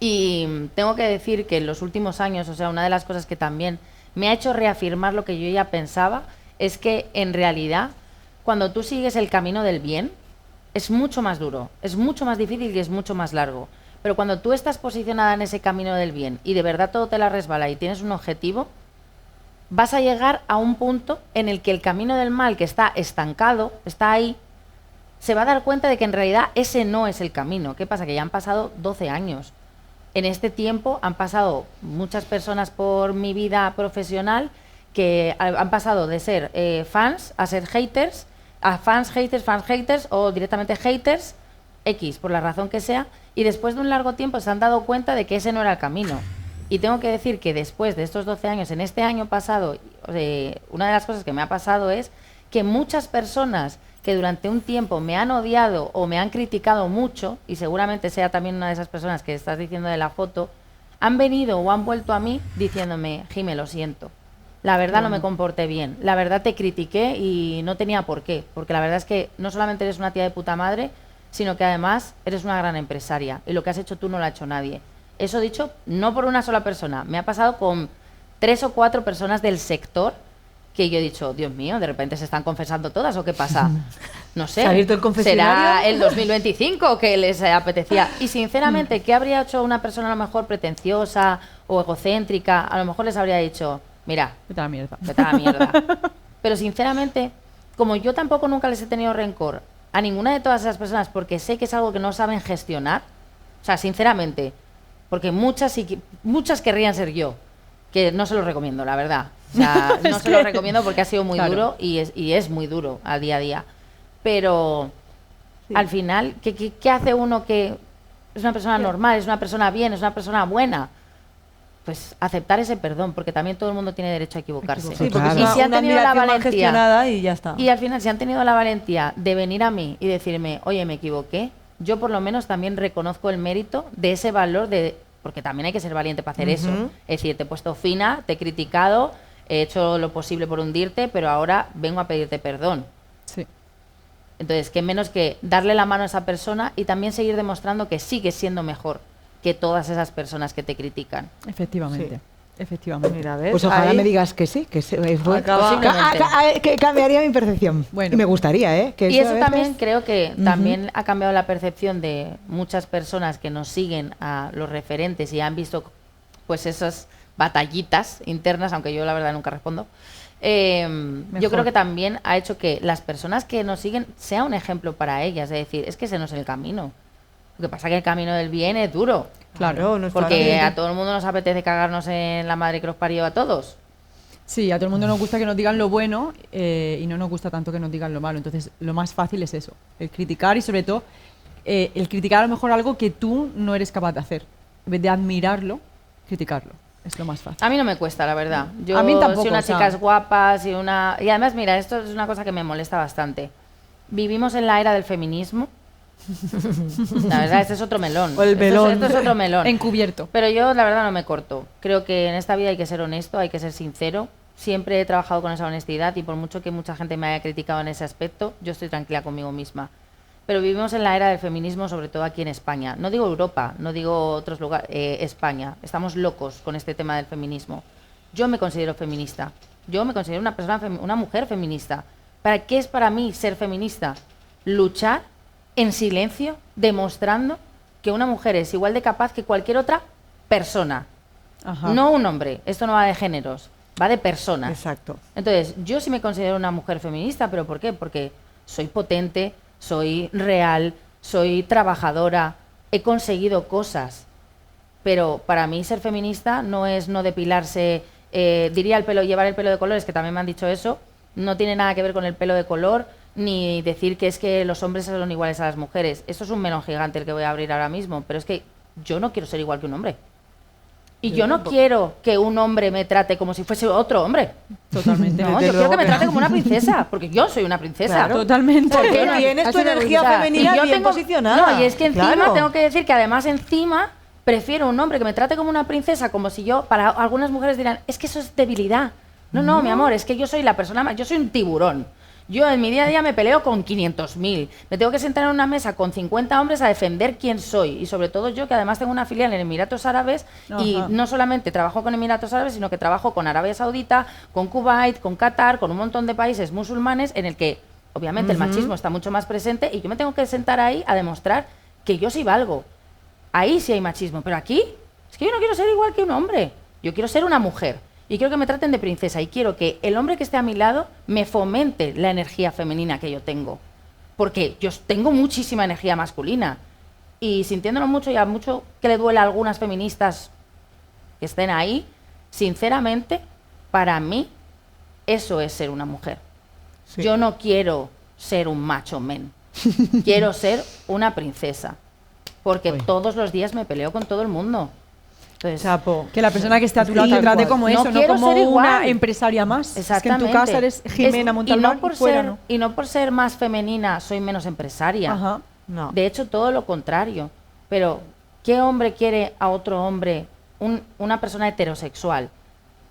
Y tengo que decir que en los últimos años, o sea, una de las cosas que también me ha hecho reafirmar lo que yo ya pensaba es que en realidad cuando tú sigues el camino del bien es mucho más duro, es mucho más difícil y es mucho más largo. Pero cuando tú estás posicionada en ese camino del bien y de verdad todo te la resbala y tienes un objetivo, vas a llegar a un punto en el que el camino del mal, que está estancado, está ahí, se va a dar cuenta de que en realidad ese no es el camino. ¿Qué pasa? Que ya han pasado 12 años. En este tiempo han pasado muchas personas por mi vida profesional que han pasado de ser fans a ser haters, a fans, haters o directamente haters, X, por la razón que sea, y después de un largo tiempo se han dado cuenta de que ese no era el camino. Y tengo que decir que después de estos 12 años, en este año pasado, una de las cosas que me ha pasado es que muchas personas que durante un tiempo me han odiado o me han criticado mucho, y seguramente sea también una de esas personas que estás diciendo de la foto, han venido o han vuelto a mí diciéndome, Jime, lo siento, la verdad no me comporté bien, la verdad te critiqué y no tenía por qué, porque la verdad es que no solamente eres una tía de puta madre, sino que además eres una gran empresaria y lo que has hecho tú no lo ha hecho nadie. Eso dicho, no por una sola persona, me ha pasado con 3 o 4 personas del sector que yo he dicho, Dios mío, de repente se están confesando todas o qué pasa. No sé. ¿Se ha abierto el confesionario? ¿Será el 2025 que les apetecía? Y sinceramente, ¿qué habría hecho una persona a lo mejor pretenciosa o egocéntrica? A lo mejor les habría dicho, mira, Vete a la mierda. vete a la mierda. Pero sinceramente, como yo tampoco nunca les he tenido rencor a ninguna de todas esas personas porque sé que es algo que no saben gestionar, o sea, sinceramente, porque muchas querrían ser yo, que no se lo recomiendo, la verdad. O sea, no se lo recomiendo porque ha sido muy Claro. duro y es muy duro al día a día. Pero al final, ¿qué hace uno que es una persona normal, es una persona bien, es una persona buena? Pues aceptar ese perdón, porque también todo el mundo tiene derecho a equivocarse. Sí, porque Claro. es Y si han una tenido la admiración mal valentía gestionada y ya está. y al final, si han tenido la valentía de venir a mí y decirme, oye, me equivoqué, yo por lo menos también reconozco el mérito de ese valor, porque también hay que ser valiente para hacer eso. Es decir, te he puesto fina, te he criticado, he hecho lo posible por hundirte, pero ahora vengo a pedirte perdón. Sí. Entonces, qué menos que darle la mano a esa persona y también seguir demostrando que sigues siendo mejor que todas esas personas que te critican. Efectivamente. Sí. Efectivamente. Mira, ¿ves? Pues ojalá Ahí- me digas que sí, que sí. Acaba- Posiblemente. Que cambiaría mi percepción. Bueno. Y me gustaría, ¿eh? Que Y eso a veces- también creo que también ha cambiado la percepción de muchas personas que nos siguen a los referentes y han visto pues esas batallitas internas, aunque yo la verdad nunca respondo. Yo creo que también ha hecho que las personas que nos siguen sea un ejemplo para ellas, es decir, es que ese no es el camino. Lo que pasa es que el camino del bien es duro, Claro, no es porque fácil. a todo el mundo nos apetece cagarnos en la madre que los parió a todos. Sí, a todo el mundo nos gusta que nos digan lo bueno y no nos gusta tanto que nos digan lo malo. Entonces, lo más fácil es eso, el criticar y sobre todo el criticar a lo mejor algo que tú no eres capaz de hacer. En vez de admirarlo, criticarlo. Es lo más fácil. A mí no me cuesta, la verdad. Yo, A mí tampoco, si una o sea. chica es guapa, si una... Y además, mira, esto es una cosa que me molesta bastante. Vivimos en la era del feminismo. La verdad, este es otro melón. O el melón. Esto es otro melón. Encubierto. Pero yo, la verdad, no me corto. Creo que en esta vida hay que ser honesto, hay que ser sincero. Siempre he trabajado con esa honestidad y por mucho que mucha gente me haya criticado en ese aspecto, yo estoy tranquila conmigo misma. pero vivimos en la era del feminismo, sobre todo aquí en España. No digo Europa, no digo otros lugares, España. Estamos locos con este tema del feminismo. Yo me considero feminista. Yo me considero una mujer feminista. ¿Para qué es para mí ser feminista? Luchar en silencio, demostrando que una mujer es igual de capaz que cualquier otra persona. Ajá. No un hombre. Esto no va de géneros, va de personas. Exacto. Entonces, yo sí me considero una mujer feminista, ¿pero por qué? Porque soy potente, soy real, soy trabajadora, he conseguido cosas. Pero para mí ser feminista no es no depilarse, diría llevar el pelo de colores, que también me han dicho eso, no tiene nada que ver con el pelo de color, ni decir que es que los hombres son iguales a las mujeres. Eso es un melón gigante el que voy a abrir ahora mismo, pero es que yo no quiero ser igual que un hombre. Y yo no quiero que un hombre me trate como si fuese otro hombre. Totalmente. No, Desde yo quiero que me luego trate como una princesa, porque yo soy una princesa. Claro. Totalmente. Porque tienes tu energía femenina bien posicionada. No, y es que encima Claro. tengo que decir que además encima prefiero un hombre que me trate como una princesa, como si yo, para algunas mujeres dirán, es que eso es debilidad. No, no, mi amor, es que yo soy la persona más, yo soy un tiburón. Yo en mi día a día me peleo con 500.000. Me tengo que sentar en una mesa con 50 hombres a defender quién soy. Y sobre todo yo, que además tengo una filial en Emiratos Árabes, y Ajá. no solamente trabajo con Emiratos Árabes, sino que trabajo con Arabia Saudita, con Kuwait, con Qatar, con un montón de países musulmanes en el que obviamente el machismo está mucho más presente y yo me tengo que sentar ahí a demostrar que yo sí valgo. Ahí sí hay machismo, pero aquí es que yo no quiero ser igual que un hombre. Yo quiero ser una mujer. Y quiero que me traten de princesa y quiero que el hombre que esté a mi lado me fomente la energía femenina que yo tengo. Porque yo tengo muchísima energía masculina. Y sintiéndolo mucho y a mucho que le duele a algunas feministas que estén ahí, sinceramente, para mí, eso es ser una mujer. Sí. Yo no quiero ser un macho men. Quiero ser una princesa. Porque todos los días me peleo con todo el mundo. Entonces, Chapo. Que la persona que esté a tu lado Sí, te trate igual. como No eso, no quiero como ser igual. una empresaria más. Es que en exactamente. tu casa eres Jimena Es- Montalbán y no por y fuera, ser, ¿no? y no por ser más femenina soy menos empresaria. Ajá. No. De hecho, todo lo contrario. Pero, ¿qué hombre quiere a otro hombre, una persona heterosexual?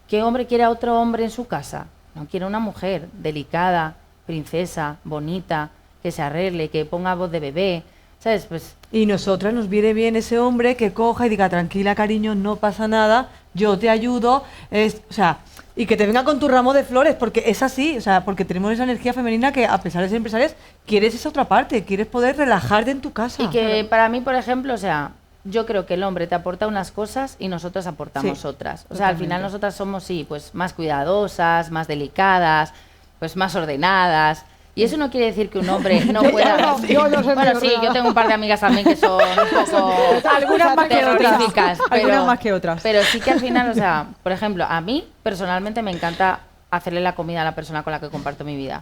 ¿Qué hombre quiere a otro hombre en su casa? No quiere una mujer delicada, princesa, bonita, que se arregle, que ponga voz de bebé. ¿Sabes? Pues Y nosotras nos viene bien ese hombre que coja y diga, tranquila, cariño, no pasa nada, yo te ayudo, o sea, y que te venga con tu ramo de flores, porque es así, o sea, porque tenemos esa energía femenina que a pesar de ser empresarias, quieres esa otra parte, quieres poder relajarte en tu casa. y que para mí, por ejemplo, o sea, yo creo que el hombre te aporta unas cosas y nosotras aportamos Sí, otras. O sea, al final totalmente. nosotras somos, sí, pues más cuidadosas, más delicadas, pues más ordenadas. Y eso no quiere decir que un hombre no pueda... yo no soy bueno, muy sí, ordenada. yo tengo un par de amigas también que son un poco Algunas más que otras. terroríficas. Algunas más que otras. Pero sí que al final, o sea, por ejemplo, a mí personalmente me encanta hacerle la comida a la persona con la que comparto mi vida.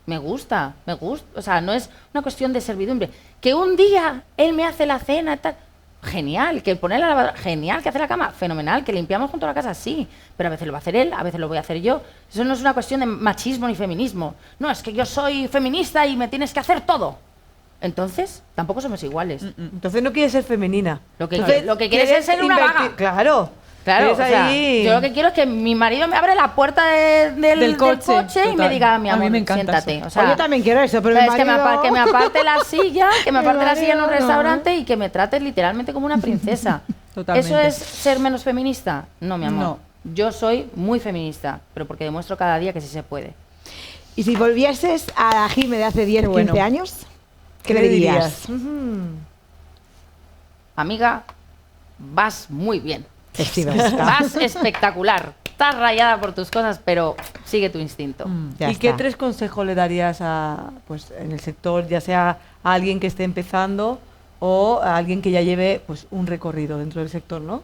Me gusta, o sea, no es una cuestión de servidumbre. Que un día él me hace la cena y tal, genial, que pone la lavadora, genial, que hace la cama, fenomenal, que limpiamos junto a la casa, sí, pero a veces lo va a hacer él, a veces lo voy a hacer yo. Eso no es una cuestión de machismo ni feminismo. No, es que yo soy feminista y me tienes que hacer todo. Entonces, tampoco somos iguales. Entonces no quieres ser femenina. Lo que Entonces, quieres es ser una invertir- vaga. Claro. Claro, o Quieres sea, ahí- yo lo que quiero es que mi marido me abre la puerta del coche, y me total. diga, mi A mí amor, me encanta siéntate. eso. O sea, Pues yo también quiero eso, pero mi ¿sabes? marido... Que me aparte la silla, que me Mi aparte la silla en un marido no. restaurante y que me trate literalmente como una princesa. Totalmente. ¿Eso es ser menos feminista? No, mi amor. No. Yo soy muy feminista, pero porque demuestro cada día que sí se puede. Y si volvieses a la Jime de hace 10, Qué bueno. 15 años, ¿qué le dirías? Amiga, vas muy bien. Que sí, va a estar. Vas espectacular. Estás rayada por tus cosas, pero sigue tu instinto. Ya ¿Y qué está. 3 consejos le darías a, pues, en el sector, ya sea a alguien que esté empezando o a alguien que ya lleve pues, un recorrido dentro del sector, ¿no?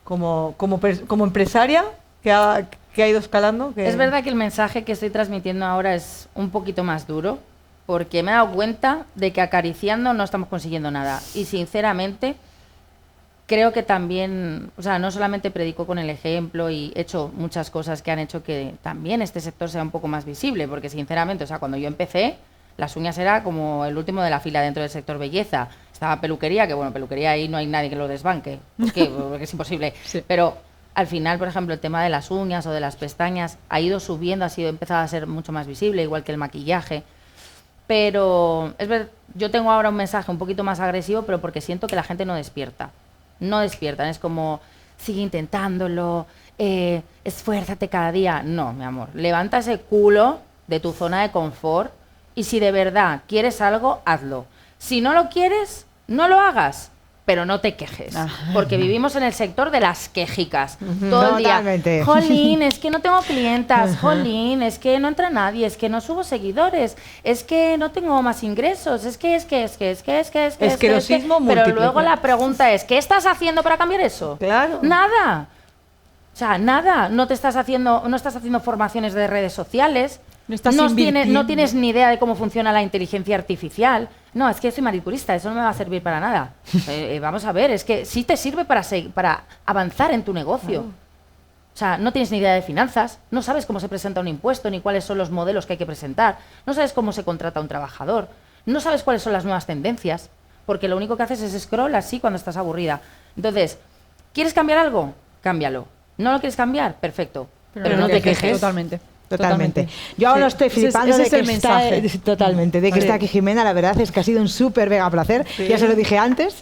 Como empresaria que ha ido escalando. Es verdad que el mensaje que estoy transmitiendo ahora es un poquito más duro, porque me he dado cuenta de que acariciando no estamos consiguiendo nada. Y sinceramente, creo que también, o sea, no solamente predico con el ejemplo y he hecho muchas cosas que han hecho que también este sector sea un poco más visible, porque sinceramente, o sea, cuando yo empecé, las uñas era como el último de la fila dentro del sector belleza. Estaba peluquería, que bueno, peluquería ahí no hay nadie que lo desbanque, ¿por qué? Porque es imposible. Sí. Pero al final, por ejemplo, el tema de las uñas o de las pestañas ha ido subiendo, ha sido empezado a ser mucho más visible, igual que el maquillaje. pero es verdad, yo tengo ahora un mensaje un poquito más agresivo, pero porque siento que la gente no despierta. No despiertan, es como, sigue intentándolo, esfuérzate cada día. No, mi amor, levanta ese culo de tu zona de confort y si de verdad quieres algo, hazlo. Si no lo quieres, no lo hagas, pero no te quejes, porque vivimos en el sector de las quejicas. Todo el día, jolín, es que no tengo clientas, jolín, es que no entra nadie, es que no subo seguidores, es que no tengo más ingresos, es que pero luego la pregunta es, ¿qué estás haciendo para cambiar eso? Claro. Nada. O sea, nada, no estás haciendo formaciones de redes sociales, no tienes ni idea de cómo funciona la inteligencia artificial. No, es que soy manicurista, eso no me va a servir para nada. Vamos a ver, es que sí te sirve para avanzar en tu negocio. O sea, no tienes ni idea de finanzas, no sabes cómo se presenta un impuesto, ni cuáles son los modelos que hay que presentar, no sabes cómo se contrata a un trabajador, no sabes cuáles son las nuevas tendencias, porque lo único que haces es scroll así cuando estás aburrida. Entonces, ¿quieres cambiar algo? Cámbialo. ¿No lo quieres cambiar? Perfecto. Pero no te quejes. Totalmente. Yo ahora estoy flipando de que está aquí Jimena. La verdad es que ha sido un súper mega placer. Ya se lo dije antes.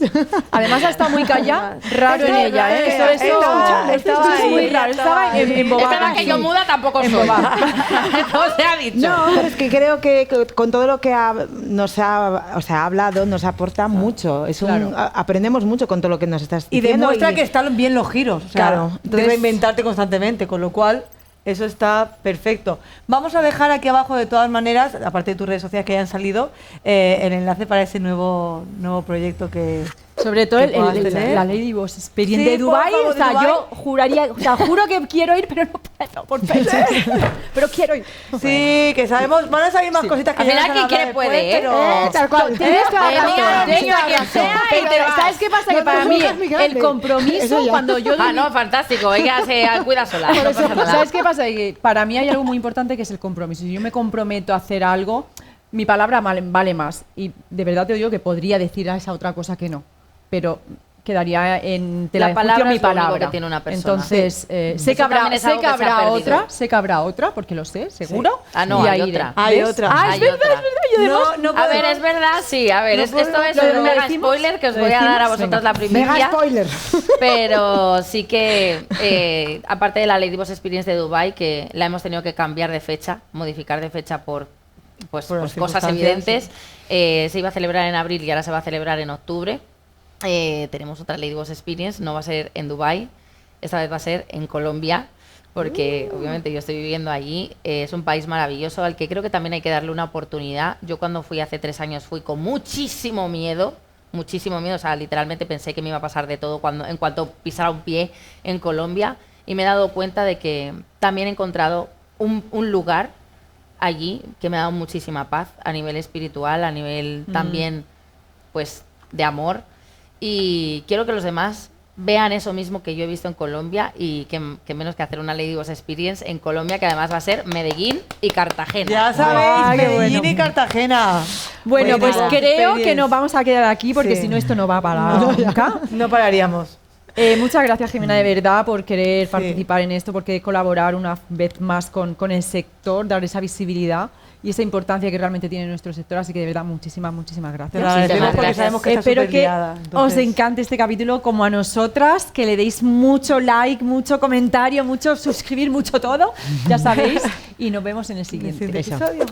Además ha estado muy callada, raro en ella, ¿eh? Esto es muy raro. Estaba embobada. Es verdad que yo muda tampoco soy. No se ha dicho. No, es que creo que con todo lo que nos ha hablado, nos aporta mucho. Aprendemos mucho con todo lo que nos estás diciendo. Y demuestra que están bien los giros. O sea, claro. Entonces, reinventarte constantemente, con lo cual... Eso está perfecto. Vamos a dejar aquí abajo, de todas maneras, aparte de tus redes sociales que hayan salido, el enlace para ese nuevo proyecto que... Sobre todo la Lady Boss Experience de Dubai. O sea, yo juro que quiero ir, pero no puedo por fechas. Pero quiero ir. Sí, que sabemos, van a salir más cositas que al final quien quiere puede, pero... tal cual. ¿Sabes qué pasa? Que para mí el compromiso, cuando yo... no, fantástico, ella se cuida sola. ¿Sabes qué pasa? Que para mí hay algo muy importante que es el compromiso. Si yo me comprometo a hacer algo, mi palabra vale más. Y de verdad te digo que podría decir a esa otra cosa que no. Pero quedaría en tela de juicio mi palabra. Que tiene una persona. Entonces, sé que habrá otra, porque lo sé, seguro. Sí. No, hay otra. Hay otra. Es verdad. A ver, es verdad, sí. A ver, esto es un mega spoiler que os voy a dar a vosotras la primicia. Mega spoiler. Pero sí que, aparte de la Lady Boss Experience de Dubai, que la hemos tenido que cambiar de fecha, modificar de fecha por cosas evidentes, se iba a celebrar en abril y ahora se va a celebrar en octubre. Tenemos otra Lady Boss Experience, no va a ser en Dubai, esta vez va a ser en Colombia, porque obviamente yo estoy viviendo allí. Es un país maravilloso al que creo que también hay que darle una oportunidad. Yo cuando fui hace 3 años fui con muchísimo miedo, o sea, literalmente pensé que me iba a pasar de todo en cuanto pisara un pie en Colombia, y me he dado cuenta de que también he encontrado un lugar allí que me ha dado muchísima paz a nivel espiritual, a nivel también pues de amor. Y quiero que los demás vean eso mismo que yo he visto en Colombia, y que menos que hacer una Lady Boss Experience en Colombia, que además va a ser Medellín y Cartagena. Ya sabéis, Medellín y Cartagena. Bueno, pues creo que nos vamos a quedar aquí, porque si no esto no va a parar nunca. No pararíamos. Muchas gracias, Jimena, de verdad, por querer participar en esto, porque colaborar una vez más con el sector, dar esa visibilidad y esa importancia que realmente tiene nuestro sector. Así que de verdad, muchísimas gracias. Espero que os encante este capítulo como a nosotras, que le deis mucho like, mucho comentario, mucho suscribir, mucho todo, ya sabéis, y nos vemos en el siguiente episodio.